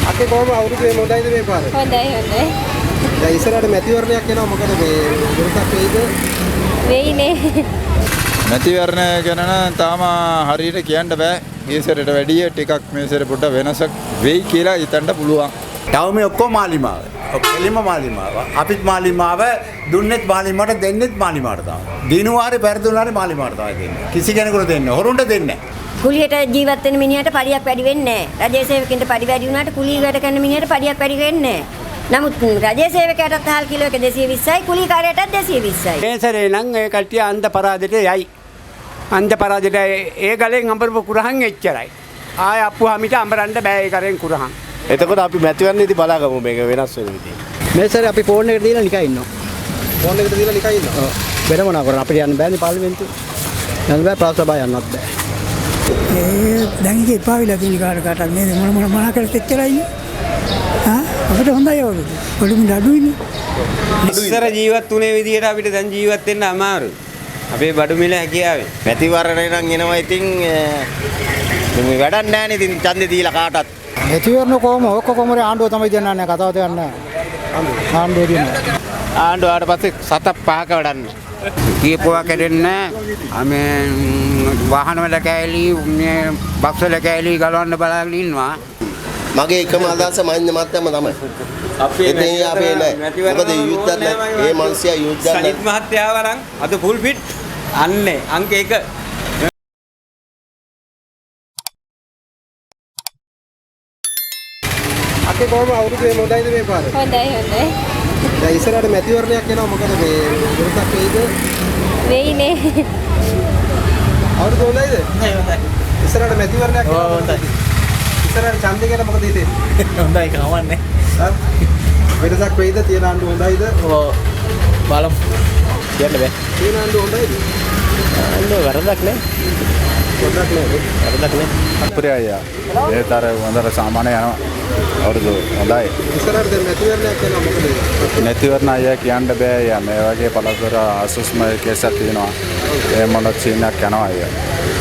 අකේ කොහොම අවුරුදු මොඩයිද මේ පාර? හොඳයි හොඳයි. දැන් ඉස්සරහට මැතිවරණයක් එනවා මොකද මේ දුරටක් වෙයිද? වෙයිනේ. මැතිවරණය ගැන නම් තාම හරියට කියන්න බෑ. ඊසරට වැඩිය ටිකක් මේසර පොඩ්ඩ වෙනසක් වෙයි කියලා හිතන්න පුළුවන්. තව මේ ඔක්කොම මාලිමාව. ඔක්කොම මාලිමාව. අපිත් මාලිමාව දුන්නෙත් මාලිමාවට දෙන්නෙත් මාලිමාවට තමයි. දිනුවාරේ පෙරදුනාරේ මාලිමාවට තමයි දෙන්නේ. කිසි කෙනෙකුට දෙන්නේ. හොරුන්ට දෙන්නේ නැහැ. කුලියට ජීවත් වෙන මිනිහට පඩියක් වැඩි වෙන්නේ නැහැ. රජයේ සේවකෙන්ට පඩි වැඩි වුණාට කුලී වැඩ කරන මිනිහට පඩියක් වැඩි වෙන්නේ නැහැ. නමුත් රජයේ සේවකයාටත් හාල් කිලෝ එක 220යි කුලී කාර්යයටත් 220යි. මේ සැරේ නම් ඒ කට්ටිය අන්ත පරාදයට යයි. අන්ත පරාදයට ඒ ගලෙන් අඹරපු කුරහන් එච්චරයි. ආය අප්පු හැමිට අඹරන්න බෑ ඒ කරෙන් කුරහන්. එතකොට අපි මැතිවරණයේදී බලාගමු මේක වෙනස් වෙන විදිහ. මේ සැරේ අපි ෆෝන් එකට දීලා නිකන් ඉන්නවා. ෆෝන් එකට දීලා නිකන් ඉන්නවා. ඔව්. වෙන මොනවා කරන්නේ අපිට යන්න බෑනේ පාර්ලිමේන්තුව. යන්න බෑ ප්‍රාසභාව යන්නත් බෑ. දැන් ඉතින් එපා වෙලා තියෙන කාටට මේ මොන කරත් එච්චරයි. අපිට හොඳයි වගේ. පොඩි අඩුයිනේ. ඉස්සර ජීවත් වුණේ විදියට අපිට දැන් ජීවත් වෙන්න අමාරුයි. අපේ බඩු මිල හැකියාවේ. මැතිවරණය නම් එනවා ඉතින් මේ වැඩක් නැහැ නේ ඉතින් ඡන්දේ දීලා කාටවත්. මැතිවරණ කොහොම ඔක්කොම ආණ්ඩුව තමයි දෙන්නන්නේ කතාව දෙන්නේ. ආණ්ඩුව දෙන්නේ. ආණ්ඩුවාට පස්සේ 7-5ක වැඩන්නේ. කීපුවා කෙරෙන්නේ මේ වාහන වල කෑලි මේ බක්ස් වල කෑලි ගලවන්න බලාගෙන ඉන්නවා. මගේ එකම අදහස මහින්ද මහත්තයම තමයි. අපේ නෑ. මොකද යුද්ධයක් නෑ. මේ මිනිස්සයා යුද්ධයක් නෑ. සනිත් මහත්තයා වරන් අද ෆුල් ෆිට් අන්නේ අංක 1. අකේ කොහොම අවුරුදු මොඩයිද මේ පාර? හොඳයි හොඳයි. දැන් ඉස්සරහට මැතිවරණයක් එනවා මොකද මේ දුරටක් වෙයිද? වෙයිනේ. අවුරුදු හොඳයිද? හොඳයි. ඉස්සරහට මැතිවරණයක් එනවා. හොඳයි. ඉස්සරහට ඡන්දේ ගැන මොකද හිතෙන්නේ? හොඳයි කවන්නේ. වෙනසක් වෙයිද? තියෙන ආණ්ඩුව හොඳයිද? ඔව්. බලමු. කියන්න බෑ. තියෙන ආණ්ඩුව හොඳයිද? ආණ්ඩුව වරදක් නෑ. පොඩ්ඩක් නෑ. වරදක් නෑ. අප්‍රියය. ඒතර හොඳට සාමාන්‍ය යනවා. අවුරුදු හොඳයි. ඉස්සරහට දැන් මැතිවරණයක් එනවා මොකද? මැතිවරණ අය කියන්න බෑ. යා මේ වගේ පළතුර අසුස්ම කේසක් තියෙනවා. ඒ මොන චීනක් යනවා අය.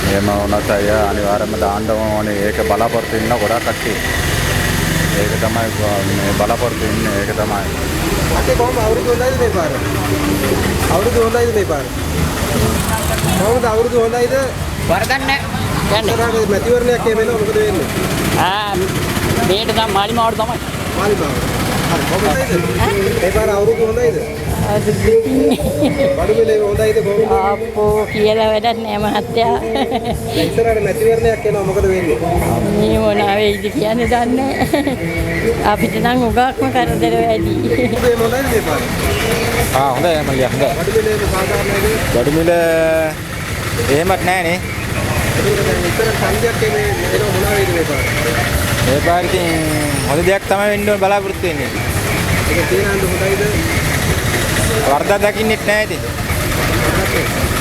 එහෙම වුණත් අය අනිවාර්යයෙන්ම දාන්න ඕනේ. ඒක බලාපොරොත්තු ඉන්න ගොඩක් කට්ටිය. ඒක තමයි මේ බලාපොරොත්තු ඉන්නේ. ඒක තමයි. අකේ කොහොම අවුරුදු හොඳයිද මේ පාර? අවුරුදු හොඳයිද මේ පාර? කොහොමද අවුරුදු හොඳයිද? වරදක් නැහැ. ඉස්සරහට මැතිවරණයක් එනවා මොකද වෙන්නේ? මේට නම් මාලිමාවට තමයි. මාලිමාව. හරි කොහොමද? මේ පාර අවුරුදු හොඳයිද? බඩු මිල හොඳයිද කොහොමද? අප්පෝ කියලා වැඩක් නෑ මහත්තයා. දැන් ඉස්සරහට මැතිවරණයක් එනවා මොකද වෙන්නේ? මේ මොනවා වෙයිද කියන්නේ දන්නේ අපිට නම් උගක්ම කරදර වැඩි. මේ මොනවද මේ පාර? හොඳයි මල්ලියා හොඳයි. බඩු මිල සාධාරණයිද? බඩු මිල එහෙමත් නැහැ නේ. ඒක දැන් ඉස්සර ඡන්දයක් එනවා මොනවා වෙයිද මේ පාර? මේ පාර ඉතින් හොඳ දෙයක් තමයි වෙන්න ඕන බලාපොරොත්තු වෙන්නේ. ඒක තියෙන ආණ්ඩුව හොඳයිද? වර්ධා දකින්නෙත් නැහැ ඉතින්.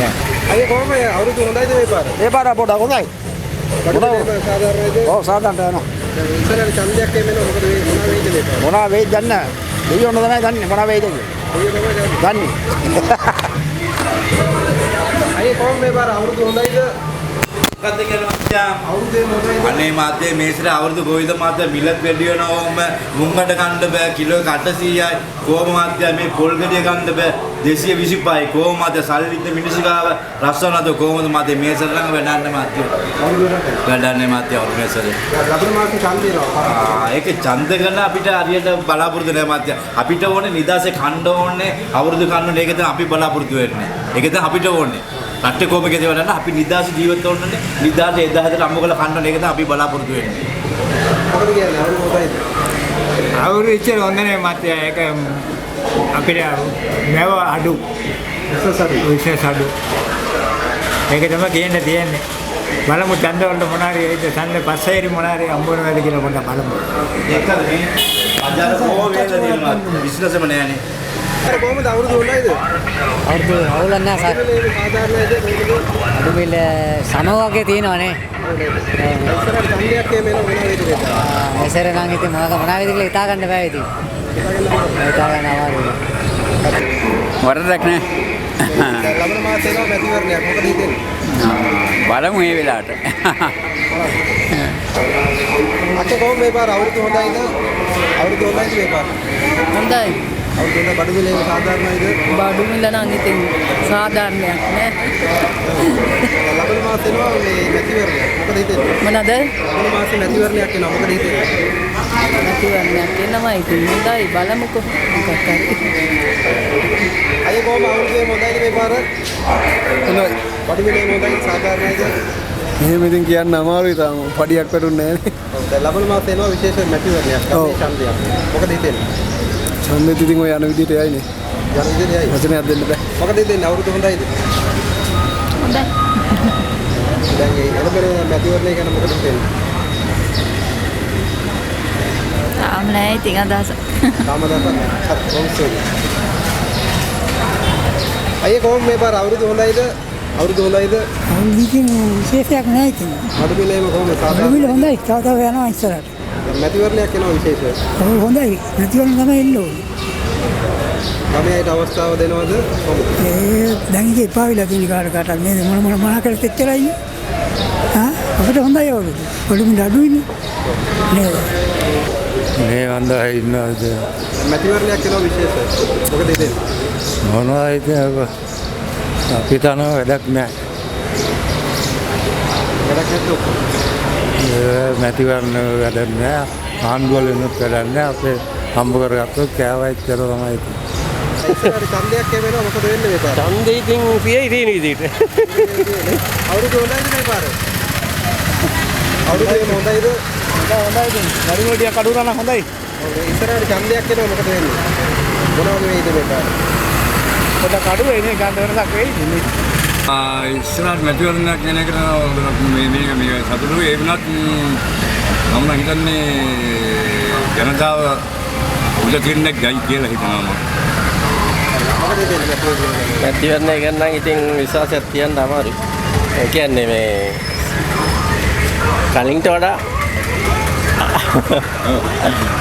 නෑ. අය කොහොම අවුරුදු හොඳයිද මේ පාර? ඒ පාර පොඩක් හොඳයි. බඩු මිල සාධාරණයිද? ඔව් සාධාරණට යනවා. දැන් ඉස්සරහට ඡන්දයක් එනවා මොකද වෙන්නේ? මොනවා වෙයිද මේ පාර? මොනවා වෙයිද දන්නේ නැහැ. දෙවියෝ තමයි දන්නේ මොනවා වෙයිද කියලා. අයියෝ තමයි දන්නේ. අය කොහොම මේ පාර අවුරුදු හොඳයිද? මොකද්ද කියලා මචං? අවුරුදු හොඳයිද? අනේ මාත්‍යේ මේසර අවුරුදු ගෝවිද මාත්‍යා මිලත් වැඩි වෙනවම මුංගඩ කන්න බෑ කිලෝ 800යි කොහොම මාත්‍යා මේ පොල් ගෙඩිය ගන්න බෑ 225යි කොහොම මාත්‍යා සල්ලිත් මිනිස්සු ගාව රස්සවනද කොහොමද මාත්‍යා මේසර ළඟ වැඩන්නේ මාත්‍යා වැඩන්නේ මාත්‍යා අවුරුදු මේසර ලබන මාසේ ඡන්දේ එනවා ඒක ඡන්ද කරන අපිට හරියට බලාපොරොත්තු නැහැ මාත්‍යා අපිට ඕනේ නිදාසේ කන්න ඕනේ අවුරුදු කන්න ඕනේ ඒක තමයි අපි බලාපොරොත්තු වෙන්නේ ඒක තමයි අපිට ඕනේ රටේ කොහොමද කියවන්න අපි නිදාස ජීවත් වෙන්න නිදාස 1000ට අම්මකල කන්න ඒක තමයි අපි බලාපොරොත්තු වෙන්නේ. මොකද කියන්නේ අවුරුදු හොඳයිද? අවුරුදු ඉච්චර හොඳ නැහැ මහත්තයා. ඒක අපිට නැව අඩු. විශේෂ අඩු. ඒක තමයි කියන්න තියෙන්නේ. බලමු ඡන්ද වලට මොනාරි ඒද ඡන්ද පස්සේරි මොනාරි අම්බුන වැඩ කියලා පොඩ්ඩක් බලමු. ඒකද මේ අජාර කොහොම වේද තියෙනවා බිස්නස් එක නෑනේ. අර කොහොමද අවුරුදු හොඳයිද? අවුරුදු අවුලක් නැහැ සර්. සාධාරණයිද? අඩු මිල සම වගේ තියෙනවනේ. ඉස්සරහට ඡන්දයක් එනවා මොනවා වෙයිද? මෙසර නම් ඉතින් මොනවා වෙයිද කියලා හිතා ගන්න බෑ ඉතින්. හිතා ගන්න අමාරුයි. වරදක් නෑ. ලබන මාසේ එනවා මැතිවරණයක් මොකද හිතෙන්නේ? බලමු මේ වෙලාවට. අක්කේ කොහොම මේ පාර අවුරුදු හොඳයිද? අවුරුදු හොඳයිද මේ පාර? හොඳයි. අවුරුදු බඩු මිලේ සාධාරණයිද? බඩු මිල නම් ඉතින් සාධාරණයක් නෑ. ලබන මාසෙ එනවා මේ මැතිවරණය. මොකද හිතෙන්නේ? මොනවාද? ලබන මාසෙ මැතිවරණයක් එනවා. මොකද හිතෙන්නේ? මැතිවරණයක් එනවා ඉතින් හොඳයි බලමුකෝ මොකක් හරි. අය කොහොම අවුරුද්දේ හොඳයිද මේ පාර? හොඳයි. බඩු මිලේ හොඳයි සාධාරණයිද? එහෙම ඉතින් කියන්න අමාරුයි තාම පඩියක් වැටුන්නේ නැහැ නේ. ඔව් දැන් ලබන මාසෙ එනවා විශේෂ මැතිවරණයක්. අපේ ඡන්දයක්. මොකද හිතෙන්නේ? ඡන්දෙත් ඉතින් ඔය යන විදිහට යයිනේ. යන විදිහට යයි. වචනයක් දෙන්න බෑ. මොකද හිතෙන්නේ අවුරුදු හොඳයිද? හොඳයි. දැන් මේ එළබෙන මැතිවරණය ගැන මොකද හිතෙන්නේ? තාම නෑ ඉතින් අදහස. තාම දාපන්. අය කොහොම මේ පාර අවුරුදු හොඳයිද? අවුරුදු හොඳයිද? අවුරුද්දකින් විශේෂයක් නැහැ ඉතින්. බඩු මිලේම කොහොමද බඩු සාධාරණ? මිල හොඳයි. තව තව යනවා ඉස්සරහට. මැතිවරණයක් එනවා විශේෂ. ඔව් හොඳයි. නැතිවම තමයි එන්න ඕනේ. ළමයාට අවස්ථාව දෙනවද? කොහොමද? දැන් ඉතින් එපා වෙලා තියෙන කාටට මේ මොන කරත් එච්චරයි. අපිට හොඳයි අවුරුදු. බඩු මිල අඩුයිනේ. නේද? මේ වන්දා ඉන්නවද? මැතිවරණයක් එනවා විශේෂ. මොකද හිතෙන්නේ? මොනවා ඉතින් අපි තන වැඩක් නැහැ. වැඩක් නැද්ද? මැතිවරණ වැඩක් නැහැ. ආණ්ඩුවල වෙනත් වැඩක් නැහැ. අපේ හම්බ කරගත්තොත් කෑවයි ඉතර තමයි ඉතින්. ඉස්සරහට ඡන්දයක් එවෙනවා මොකද වෙන්නේ මේ පාර? ඡන්දෙ ඉතින් සියයි තියෙන විදිහට. අවුරුදු හොඳයිද මේ පාර? අවුරුදු හොඳයිද? හොඳයි ඉතින්. නරිමුල ටික කඩුනා නම් හොඳයි. ඔව් ඉස්සරහට ඡන්දයක් එනවා මොකද වෙන්නේ? මොනවද වෙයිද මේ පාර? පොඩක් අඩු වෙන්නේ ගන්න වෙනසක් වෙයි ඉන්නේ. ඉස්සරහට මැතිවරණයක් කියන එකට මේ සතුටුයි ඒ වුණත් මම හිතන්නේ ජනතාව උද තිරණයක් ගයි කියලා හිතනවා මම. මොකද වෙන්නේ මැතිවරණය ගැන නම් ඉතින් විශ්වාසයක් තියන්න අමාරුයි. ඒ කියන්නේ මේ කලින්ට වඩා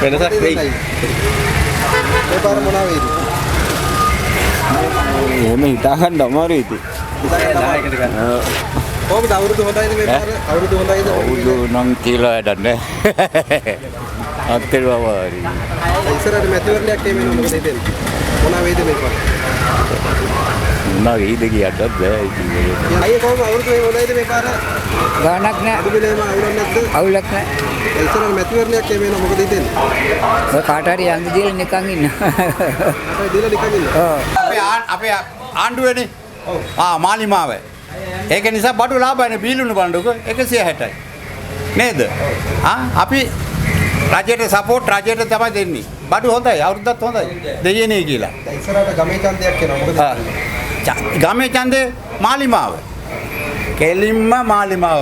වෙනසක් වෙයි. මේ පාර මොනවා වෙයිද? එහෙම හිතා ගන්න අමාරුයි ඉතින්. කොහොමද අවුරුදු හොඳයිද මේ පාර? අවුරුදු හොඳයිද? අවුරුදු නම් කියලා වැඩක් නැහැ. අත්තරවවාරි. ඉස්සරහට මැතිවරණයක් එවෙනවා මොකද හිතෙන්නේ? මොනවා වෙයිද මේ පාර? මොනවා වෙයිද කියන්නත් බෑ ඉතින්. අයියේ කොහොම අවුරුදු හොඳයිද මේ පාර? ගාණක් නැහැ. අඩු මිලේම අවුලක් නැද්ද? අවුලක් නැහැ. ඉස්සරහට මැතිවරණයක් එවෙනවා මොකද හිතෙන්නේ? ඔය කාට හරි යන්න දීලා නිකන් ඉන්න. අපේ දීලා නිකන් ඉන්න. අපේ ආණ්ඩුවේනේ. මාලිමාව. ඒක නිසා බඩු ලාභයනේ බීලුණු බණ්ඩුක 160යි. නේද? අපි රජයට සපෝට් රජයට තමයි දෙන්නේ. බඩු හොඳයි අවුරුද්දත් හොඳයි. දෙයනේ කියලා. ඉස්සරහට ගමේ ඡන්දයක් එනවා මොකද? ගමේ ඡන්දේ මාලිමාව. කෙලින්ම මාලිමාව.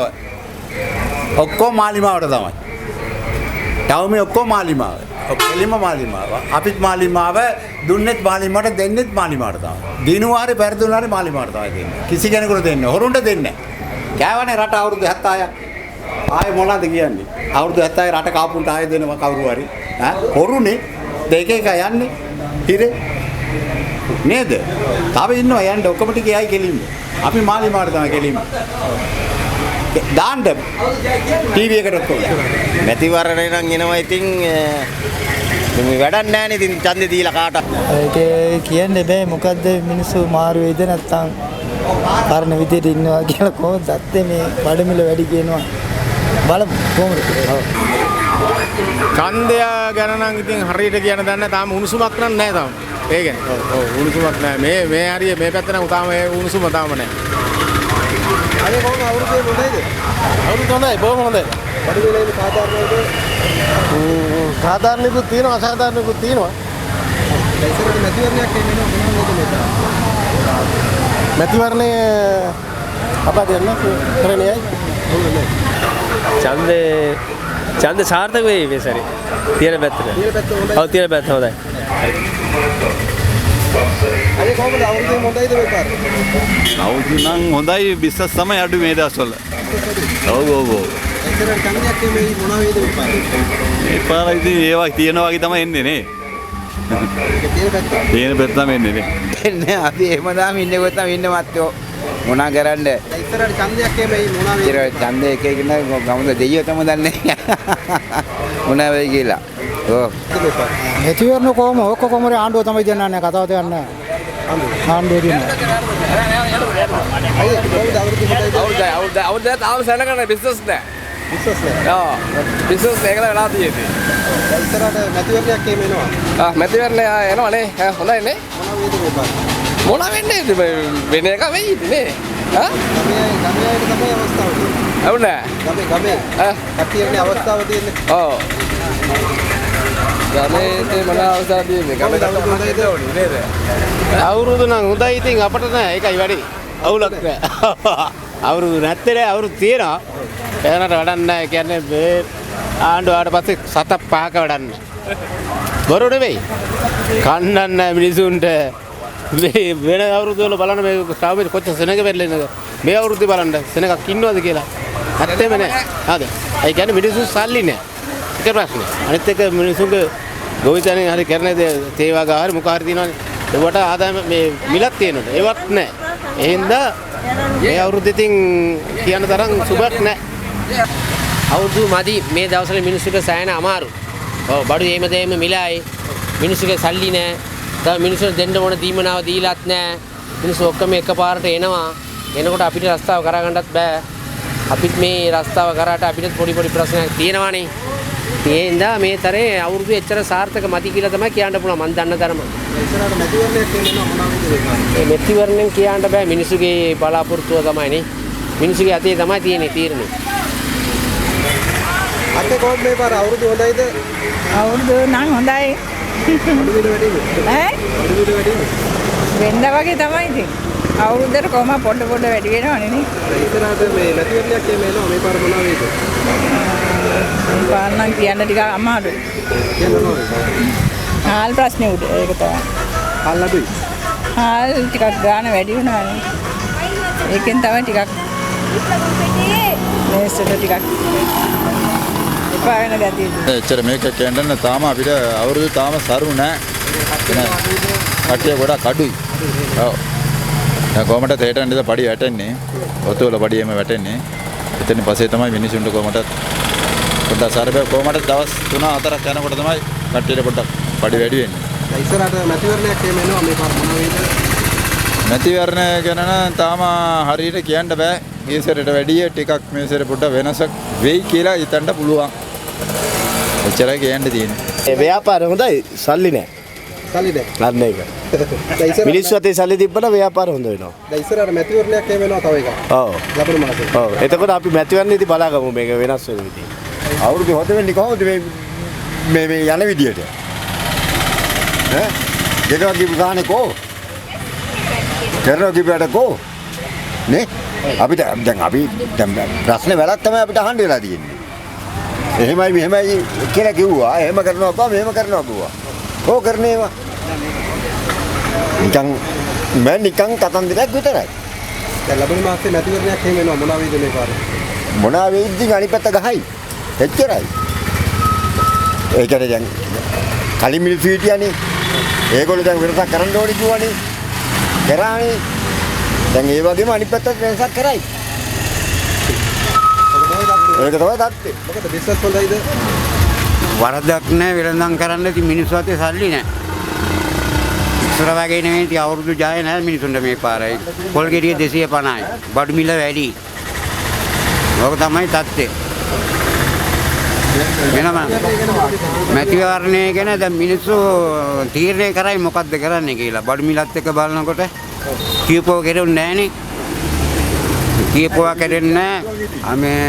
ඔක්කොම මාලිමාවට තමයි. ටවුමේ ඔක්කොම මාලිමාව. කෙලින්ම මාලිමාව. අපිත් මාලිමාව දුන්නෙත් මාලිමාවට දෙන්නෙත් මාලිමාවට තමයි. දිනුවාරේ පෙරදුනාරේ මාලිමාවට තමයි දෙන්නේ. කිසි කෙනෙකුට දෙන්නේ. හොරුන්ට දෙන්නේ නැහැ. කෑවනේ රට අවුරුදු 76ක්. ආයේ මොනවද කියන්නේ? අවුරුදු 76 රට කාපුන්ට ආයේ දෙනවා කවුරු හරි. හොරුනේ දෙක එක යන්නේ. හිරේ. නේද? තව ඉන්නවා යන්න ඔක්කොම ටික යයි කෙලින්ම. අපි මාලිමාවට තමයි කෙලින්ම. දාන්න ටීවී එකට ඔක්කොම. මැතිවරණය නම් එනවා ඉතින් මේ වැඩක් නැහැ නේ ඉතින් ඡන්දේ දීලා කාට. ඒක කියන්න බෑ මොකද්ද මිනිස්සු මාරු වෙයිද නැත්තම් පරණ විදියට ඉන්නවා කියලා කොහොමද දත්තේ මේ බඩමිල වැඩි කියනවා බලමු කොහොමද. ඡන්දය ගැන නම් ඉතින් හරියට කියන්න දන්නේ තාම උණුසුමක් නම් නැහැ තාම. ඒ කියන්නේ ඔව් උණුසුමක් නැහැ. මේ හරිය මේ පැත්ත නම් තාම ඒ උණුසුම තාම නැහැ. අයියේ කොහොම අවුරුදු හොඳයිද? අවුරුදු හොඳයි බොහොම හොඳයි. බඩු මිලේම සාධාරණයිද? සාධාරණිකුත් තියෙනවා අසාධාරණිකුත් තියෙනවා. ඉස්සරහට මැතිවරණයක් එවෙනවා මොනවද මේ පාර? මැතිවරණය අපා දෙන්න කරන්නේ ඡන්ද සාර්ථක වෙයි මේ සැරේ. තියෙන පැත්තට. තියෙන පැත්ත හොඳයි. ඔව් තියෙන පැත්ත හොඳයි. අයියේ කොහොමද අවුරුදු හොඳයිද මේ පාර? අවුරුදු නම් හොඳයි බිස්නස් තමයි අඩු මේ දවස්වල. ඔව්. ඉස්සරහට ඡන්දයක් එමේ මොනවා වෙයිද මේ පාර? මේ පාර ඉතින් ඒවා තියෙනවා වගේ තමයි එන්නේ නේ. තියෙන පැත්ත තමයි එන්නේ නේ. එන්නේ අපි එහෙමදාම ඉන්නේ කොහොමද ඉන්නේ මත්තෝ මොනා කරන්නේ. ඉස්සරහට ඡන්දයක් එමෙයි මොනවා වෙයිද? ඉතින් ඡන්දය එක එක නෑ ගමද දෙයියෝ තම දන්නේ මොනවා වෙයි කියලා. ඔව්. මෙතිවරණ කොහොම ඔක්ක කොමරේ ආණ්ඩුව තමයි දෙන්නන්නේ කතාව දෙන්නේ. ආණ්ඩුව දෙන්නේ. අයියේ කොහොමද අවුරුදු තාම සැලකන බිස්නස් නෑ. බිස්නස් නෑ. ඔව්. බිස්නස් එකලා වෙලා තියෙන්නේ. ඉස්සරහට මැතිවරණයක් එමෙනවා. මැතිවරණ එනවනේ. හොඳයි නේ. මොනවා වෙයිද මේ පාර? මොන වෙන්නේ වෙන එක වෙයි නේ. ගමේ තමයි අවස්ථාව තියෙන්නේ. අවුනේ. ගමේ කට්ටියගේ අවස්ථාව තියෙන්නේ. ඔව්. ගමේ මොන අවස්ථාවක් තියෙන්නේ? ගමේ හොඳයිද නේද? අවුරුදු නම් හොඳයි ඉතින් අපට නෑ ඒකයි වැඩි. අවුලක් නෑ. අවුරුදු නැත්තේ නෑ අවුරුදු තියෙනවා. එහෙනට වැඩක් නෑ. කියන්නේ මේ ආණ්ඩුව ආවට පස්සේ 7-5ක වැඩක් නෑ. බොරු නෙවෙයි. කන්නන්න නෑ මිනිසුන්ට. මේ වෙන අවුරුදු වල බලන්න මේ ශ්‍රාවකෙ කොච්චර සෙනඟ වෙරළෙනද මේ අවුරුද්දේ බලන්න සෙනඟක් ඉන්නවද කියලා ඇත්තෙම නෑ හරිද ඒ කියන්නේ මිනිස්සු සල්ලි නෑ ඒක ප්‍රශ්නේ අනිත් එක මිනිස්සුන්ගේ ගොවිතැනේ හරි කරන තේවා ගහ හරි මොකක් හරි තියෙනවනේ ඒවට ආදායම මේ මිලක් තියෙනවද ඒවත් නෑ එහෙනම් මේ අවුරුද්දේ ඉතින් කියන තරම් සුබක් නෑ අවුරුදු මදි මේ දවස්වල මිනිස්සුන්ට සෑහෙන අමාරු ඔව් බඩු එහෙම දෙම මිලයි මිනිස්සුගේ සල්ලි නෑ මිනිස්සුන්ට දෙන්න ඕන දීමනාව දීලත් නැහැ. මිනිස්සු ඔක්කොම එකපාරට එනවා. එනකොට අපිට රස්තාව කරා ගන්නත් බෑ. අපිත් මේ රස්තාව කරාට අපිට පොඩි ප්‍රශ්නයක් තියෙනවානේ. ඒ හින්දා මේ තරේ අවුරුදු එච්චර සාර්ථක මදි කියලා තමයි කියන්න පුළුවන් මන් දන්න තරම. ඉස්සරහට මැතිවරණයක් එනවා මොනවා වෙයිද? මේ මැතිවරණයෙන් කියන්න බෑ මිනිස්සුගේ බලාපොරොත්තුව තමයිනේ. මිනිස්සුගේ අතේ තමයි තියෙන්නේ තීරණය. අතේ කොහොමද මේ පාර අවුරුදු හොඳයිද? අවුරුදු නම් හොඳයි. වෙන්න වගේ තමයි ඉතින්. අවුරුද්දට කොහම පොඩ වැඩි වෙනවනේ නේ. ඉස්සරහට මේ මැතිවරණයක් එනවා මේ පාර මොනවා වෙයිද? මේ පාර නම් කියන්න ටිකක් අමාරුයි. හාල් ප්‍රශ්නේ උඩ ඒක තමයි. හාල් අඩුයි. හාල් ටිකක් ගාන වැඩි වෙනවනේ. ඒකෙන් තමයි ටිකක් මේසෙට ටිකක් එපා වෙන ගතිය. එච්චර මේක කියන්න තාම අපිට අවුරුදු තාම සරු නෑ. කට්ටිය ගොඩක් අඩුයි. ඔව්. දැන් කොහමද තේටෙන්ද පඩි වැටෙන්නේ? ඔතෝල පඩියෙම වැටෙන්නේ. එතන පස්සේ තමයි මිනිසුන්ට කොහමද පොඩ්ඩක් සරබ කොහමද දවස් 3-4ක් යනකොට තමයි කට්ටියට පොඩ්ඩක් පඩි වැඩි වෙන්නේ. ඉස්සරහට මැතිවරණයක් එනවා මේ පාර මොනවා වෙයිද? මැතිවරණය ගැන නම් තාම හරියට කියන්න බෑ. මේ සැරේට වැඩිය ටිකක් මේ සැරේ පොඩ්ඩක් වෙනසක් වෙයි කියලා හිතන්න පුළුවන්. එච්චරයි කියන්න තියෙන්නේ. ඒ ව්‍යාපාර හොඳයි සල්ලි නෑ. සල්ලි නෑ. නෑ ඒක. මිනිස්සු අතේ සල්ලි තිබ්බම ව්‍යාපාර හොඳ වෙනවා. දැන් ඉස්සරහට මැතිවරණයක් එනවා තව එකක්. ඔව්. ලබන මාසේ. ඔව්. එතකොට අපි මැතිවරණයේදී බලාගමු මේක වෙනස් වෙන විදිහ. අවුරුදු හොද වෙන්නේ කොහොමද මේ යන විදියට? ඈ? ගෙදර ගිහු ගානේ කො? කරනවා කිව්වට කො? නේ? අපිට දැන් ප්‍රශ්නේ වැරද්ද තමයි අපිට අහන්න වෙලා තියෙන්නේ. එහෙමයි මෙහෙමයි කියලා කිව්වා. එහෙම කරනවා බා මෙහෙම කරනවා කිව්වා. කො කරන්නේ ඒවා? නිකන් කතන්දරයක් විතරයි. දැන් ලබන මාසේ මැතිවරණයක් එනවා මොනවා වෙයිද මේ පාර? මොනවා වෙයිද ඉතින් අනිත් පැත්ත ගහයි. එච්චරයි. ඒ කියන්නේ දැන් කලින් මිනිස්සු හිටියානේ. ඒගොල්ලෝ දැන් වෙනසක් කරන්න ඕනි කිව්වනේ. කරානේ. දැන් ඒ වගේම අනිත් පැත්තට වෙනසක් කරයි. ඒක තමයි දත්තේ. මොකද බිස්නස් හොඳයිද? වරදක් නැහැ වෙළඳන් කරන්න ඉතින් මිනිස්සු අතේ සල්ලි නැහැ. ඉස්සර වගේ නෙවෙයි ඉතින් අවුරුදු 6 නැහැ මිනිසුන්ට මේ පාරයි. පොල් ගෙඩිය 250යි. බඩු මිල වැඩි. ඕක තමයි තත්ත්වය. වෙනම මැතිවරණය ගැන දැන් මිනිස්සු තීරණය කරයි මොකද්ද කරන්නේ කියලා. බඩු මිලත් එක්ක බලනකොට කියපුව කෙරුන්නේ නැහනේ. කියපුවා කෙරෙන්නේ නැහැ.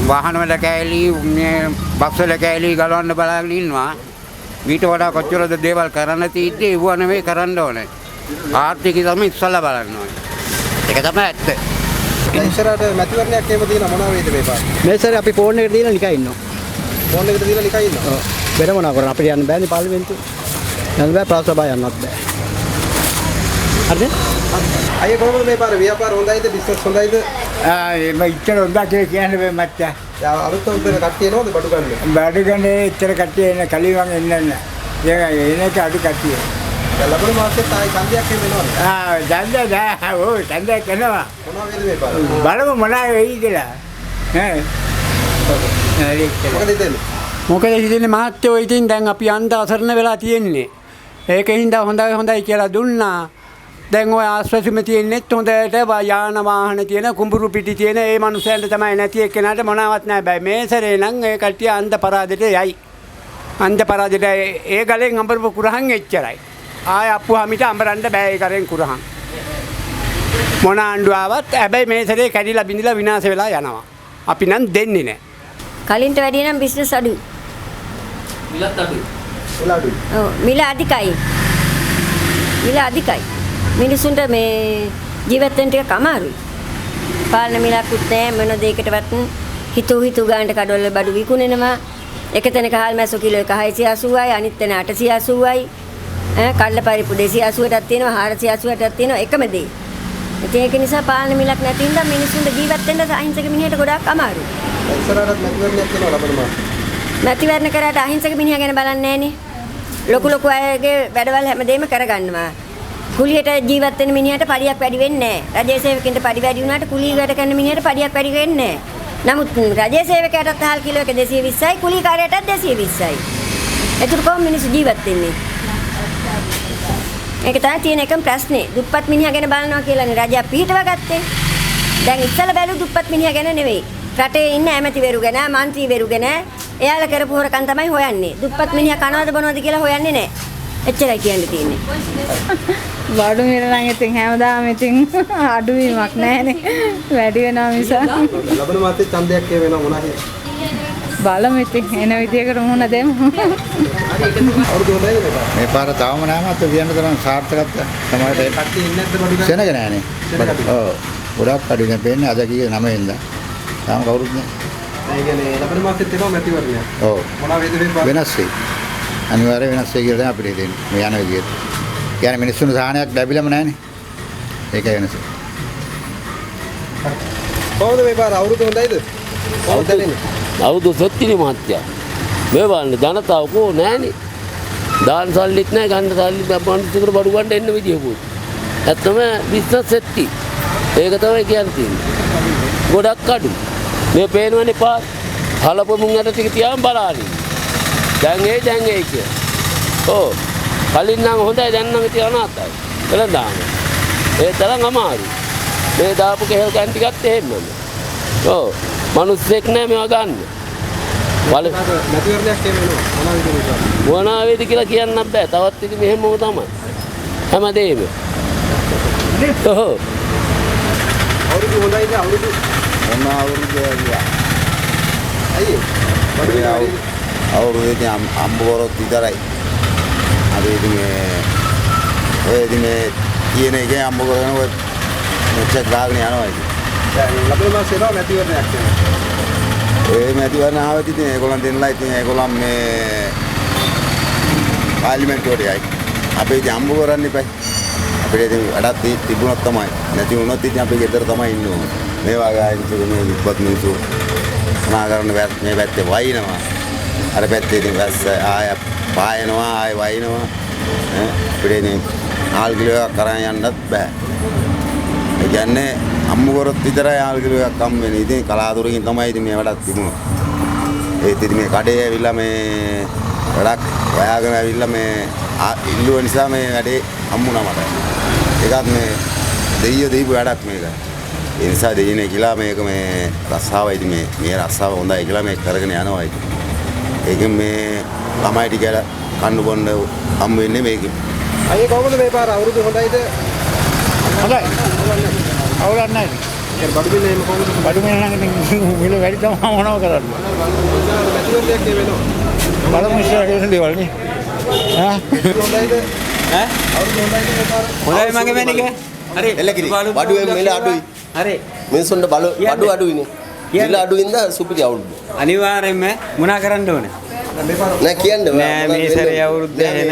වාහන වල කෑලි මේ බස් වල කෑලි ගලවන්න බලාගෙන ඉන්නවා. ඊට වඩා කොච්චරද දේවල් කරන්න තියෙද්දි ඒව නෙවෙයි කරන්න ඕනේ. ආර්ථිකය තමයි ඉස්සලා බලන්න ඕනේ. ඒක තමයි ඇත්ත. ඉස්සරහට මැතිවරණයක් එහෙම තියෙන මොනවා වේද මේ පාර? මේ සැරේ අපි ෆෝන් එකට දීලා නිකන් ඉන්නවා. ෆෝන් එකට දීලා නිකන් ඉන්නවා. ඔව්. වෙන මොනවා කරන්නේ අපිට යන්න බෑනේ පාර්ලිමේන්තුව. යන්න බෑ ප්‍රාසභාව යන්නත් බෑ. හරිද? අයියේ කොහොමද මේ පාර ව්‍යාපාර හොඳයිද බිස්නස් හොඳයිද? මේ ඉච්චර හොඳට කියන්න බෑ මච්චා. අලුත් උඹේ කට්ටිය නෝද බඩු ගන්න? බඩු ගන්නේ ඉච්චර කට්ටිය එන කලින් වගේ එන්නේ නැහැ. ඒක එන එක අඩු කට්ටිය. ලබන මාසෙත් ආයි ඡන්දයක් වෙනවද? ඡන්දය නෑ. ඔව් ඡන්දයක් කරනවා. මොනවා වේද මේ පාර? බලමු මොනවා වෙයි කියලා. ඈ. මොකද හිතන්නේ? මොකද හිතන්නේ මහත්තයෝ ඉතින් දැන් අපි අන්ත අසරණ වෙලා තියෙන්නේ. ඒකින්ද හොඳයි කියලා දුන්නා. දැන් ඔය ආශ්‍රසෙම තියෙන්නේත් හොඳට යාන වාහන තියෙන කුඹුරු පිටි තියෙන ඒ මනුස්සයන්ට තමයි නැති එක්කෙනාට මොනවත් නැහැ බෑ. මේ සැරේ නම් ඒ කට්ටිය අන්ත පරාදයට යයි. අන්ත පරාදයට ඒ ගලෙන් අඹරපු කුරහන් එච්චරයි. ආය අප්පුහාමිට අඹරන්න බෑ ඒ කරෙන් කුරහන්. මොන ආණ්ඩුව ආවත් හැබැයි මේ සැරේ කැඩිලා බිඳිලා විනාශ වෙලා යනවා. අපි නම් දෙන්නේ නැහැ. කලින්ට වැඩිය නම් බිස්නස් අඩුයි. මිලත් අඩුයි. ඔව් මිල අධිකයි. මිල අධිකයි. මිනිසුන්ට මේ ජීවත් වෙන්න ටිකක් අමාරුයි. පාලන මිලකුත් නැහැ මොන දෙයකටවත් හිතු ගානට කඩවල බඩු විකුණනවා. එක තැනක හාල් මැස්සෝ කිලෝ 680යි අනිත් තැන 880යි. කල්ල පරිප්පු 280ටත් තියෙනවා 480ටත් තියෙනවා එකම දේ. ඉතින් ඒක නිසා පාලන මිලක් නැති නිසා මිනිසුන්ට ජීවත් වෙන්න අහිංසක මිනිහට ගොඩාක් අමාරුයි. ඉස්සරහට මැතිවරණයක් වෙනවා ලබන මාසෙ. මැතිවරණ කරාට අහිංසක මිනිහා ගැන බලන්නේ නැහනේ. ලොකු අයගේ වැඩවල හැමදේම කරගන්නවා. කුලියට ජීවත් වෙන මිනිහට පඩියක් වැඩි වෙන්නේ නැහැ. රජයේ සේවකෙන්ට පඩි වැඩි වුණාට කුලී වැඩ කරන මිනිහට පඩියක් වැඩි වෙන්නේ නැහැ. නමුත් රජයේ සේවකයාටත් හාල් කිලෝ එක 220යි කුලීකාරයාටත් 220යි. ඒතර කොහොම මිනිස්සු ජීවත් වෙන්නේ? ඒක තමයි තියෙන එකම ප්‍රශ්නේ. දුප්පත් මිනිහා ගැන බලනවා කියලානේ රජය පිටව ගත්තේ. දැන් ඉස්සල බැලු දුප්පත් මිනිහා ගැන නෙවෙයි. රටේ ඉන්න ඇමතිවරු ගැන, മന്ത്രിවරු ගැන එයාලා කරපු හොරකම් තමයි හොයන්නේ. දුප්පත් මිනිහා කනවද බොනවද කියලා හොයන්නේ නැහැ. එච්චරයි කියන්න තියෙන්නේ. බඩු මිල නම් ඉතින් හැමදාම ඉතින් අඩුවීමක් නැහැනේ. වැඩි වෙනවා මිස. ලබන මාසෙත් ඡන්දයක් වෙනවා මොනවා හරි. බලමු ඉතින් එන විදියකට මුහුණ දෙමු. මේ පාර තාම නෑ මත වියන්න තරම් සාර්ථකත්ව තමයි ඒ කට්ටිය ඉන්නේ නැද්ද බඩු ගන්න? සෙනග නෑනේ. ඔව්. ගොඩක් අඩු දැන් පේන්නේ අද කීයේ 9 වෙනිදා. තාම කවුරුත් නෑ. ඒ කියන්නේ ලබන මාසෙත් එනවා මැතිවරණයක්. ඔව්. මොනවා වේද මේ පාර? වෙනස් වෙයි. අනිවාර්යයෙන් වෙනස් වෙයි කියලා තමයි අපිට දෙන්නේ. මේ යන විදියට. කියන්නේ මිනිස්සුන්ට සාහනයක් ලැබිලම නෑනේ. ඒකයි වෙනස. කොහොමද මේ පාර අවුරුදු හොඳයිද? අවුරුදු සොත්තිනි මහත්තයා. මේ බලන්න ජනතාව කෝ නෑනේ. දාන සල්ලිත් නෑ ගන්න සල්ලි බම්බන්තුකට බඩු ගන්න එන්න විදියකුත්. ඇත්තම බිස්නස් සෙට්ටි. ඒක තමයි කියන්නේ. ගොඩක් අඩු. මේ පේනවනේ පාර. හලපොමුන් යට ටික තියාම බලාලි. දැන් ඒ කිය. ඕ කලින් නම් හොඳයි දැන් නම් ඉතින් අනාතයි. එළඳාම. ඒ තරම් අමාරු. මේ දාපු කෙහෙල් කන් ටිකත් එහෙමම. ඕ මිනිස්සෙක් නෑ මේවා ගන්න. මැතිවරණයක් වෙනවා මොනවා වේද කියලා කියන්න බෑ. තවත් ඉතින් මෙහෙමම තමයි. හැමදේම. ඔව්. අවුරුදු හොඳයිද අවුරුදු මොන අවුරුදු කියලා. අයියේ. අවුරුද්දේ අම්බ වරොත් විතරයි. අපි ඉතින් ඔය ඉතින් කියන එකේ අම්බ කරගෙන ඔය මෙච්චර ගාගෙන යනවා ඉතින්. දැන් ලබන මාසේ එනවා මැතිවරණයක් වෙනවා. ඒ මැතිවරණ ආවත් ඉතින් ඒගොල්ලන් දෙන්නලා ඉතින් ඒගොල්ලන් මේ පාර්ලිමේන්තුවට යයි. අපි ඉතින් අම්බ කරන්න ඉපයි. අපිට ඉතින් වැඩක් තිබුණොත් තමයි. නැති වුණොත් ඉතින් අපි ගෙදර තමයි ඉන්න ඕනේ. මේ වගේ අයිති මේ විපත් මිනිස්සු සමාගරණ මේ පැත්තේ වයින්නවා. අර පැත්තේ ඉතින් වැස්ස ආය පායනවා ආය වයින්නවා. අපිට ඉතින් ආල් කිලෝ එකක් කරන් යන්නත් බෑ. ඒ කියන්නේ අම්මු කරොත් විතරයි ආල් කිලෝ එකක් හම් වෙන්නේ. ඉතින් කලාතුරකින් තමයි ඉතින් මේ වැඩක් තිබුණා. ඒත් ඉතින් මේ කඩේ ඇවිල්ලා මේ වැඩක් හොයාගෙන ඇවිල්ලා මේ ඉල්ලුව නිසා මේ වැඩේ හම්බුණා මට. ඒකත් මේ දෙයියෝ දීපු වැඩක් මේක. ඒ නිසා දෙයියනේ කියලා මේක මේ රස්සාවයි ඉතින් මේ රස්සාව හොඳයි කියලා මේ කරගෙන යනවා ඉතින්. ඒකෙන් මේ ළමයි ටික කන්න බොන්න හම් වෙන්නේ මේකෙන්. අයියේ කොහොමද මේ පාර අවුරුදු හොඳයිද? හොඳයි. අවුලක් නැහැ. ඒ බඩු බිල් එහෙම කොහොමද? බඩු මිල නම් ඉතින් මිල වැඩි තමයි මොනව කරන්නේ. මැතිවරණයක් වෙනවා. බලමු ඉස්සරහට දේවල් නේ. හොඳයිද? අවුරුදු හොඳයිද මේ පාර? හොඳයි මගේ මැනික. හරි. එලකිරි. බඩුවෙන් මිල අඩුයි. හරි. මිනිස්සුන්ට බඩු අඩුයිනේ. මිල අඩුයින්ද සුපිරි අවුරුදු. අනිවාර්යයෙන්ම මොනා කරන්න ඕනේ? නෑ කියන්න නෑ මේ සැරේ අවුරුද්ද එන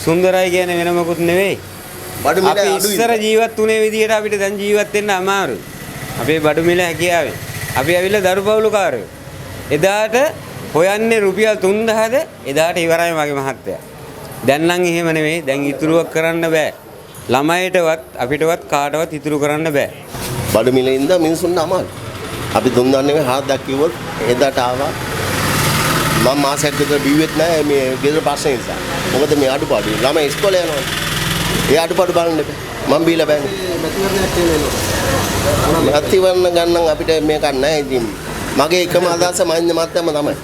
සුන්දරයි කියන්නේ වෙන මොකුත් නෙවෙයි. අපි ඉස්සර ජීවත් වුණේ විදියට අපිට දැන් ජීවත් වෙන්න අමාරුයි. අපේ බඩු මිල හැකියාවෙන්. අපි ඇවිල්ලා දරු පවුලකාරයෝ. එදාට හොයන්නේ රුපියල් 3000ද එදාට ඉවරයි මගේ මහත්තයා. දැන් නම් එහෙම නෙවෙයි. දැන් ඉතුරුවක් කරන්න බෑ. ළමයිටවත් අපිටවත් කාටවත් ඉතුරු කරන්න බෑ. බඩු මිලේ ඉඳලා මිනිසුන්ට අමාරු. අපි දුන් දන්නේ 7ක් කිව්වොත් එදාට ආවා. මම මාසයක් විතර බිව්වෙත් නැහැ මේ ගෙදර ප්‍රශ්න නිසා. මොකද මේ අඩුපාඩු. ළමයි ඉස්කෝලේ යනවා. ඒ අඩුපාඩු බලන්න එපා. මම බීලා බෑනේ. මැතිවරණ ගන්න අපිට මේක නැහැ ඉතින්. මගේ එකම අදහස මහින්ද මහත්තයාම තමයි.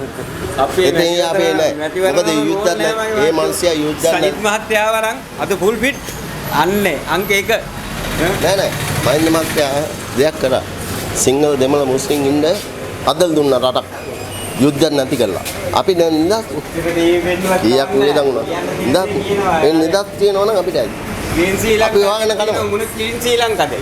අපේ නෑ. මොකද යුද්ධ නැහැ. මේ මිනිස්සයා යුද්ධ නැහැ. සනිත් මහත්තයා වරන් අද ෆුල් ෆිට් අන්නේ අංක 1. නෑ මහින්ද මහත්තයා දෙයක් කරා. සිංහල දෙමළ මුස්ලිම් ඉන්න අදල් දුන්න රටක්. යුද්ධ නැති කළා. අපි දැන් නිදහස් කීයක් වේදන් වුණා. නිදහස් ඒ නිදහස් තියෙනවා නම් අපිට ඇයි. ශ්‍රී ලංකාව අපි වාගෙන කරමු. ශ්‍රී ලංකාවේ.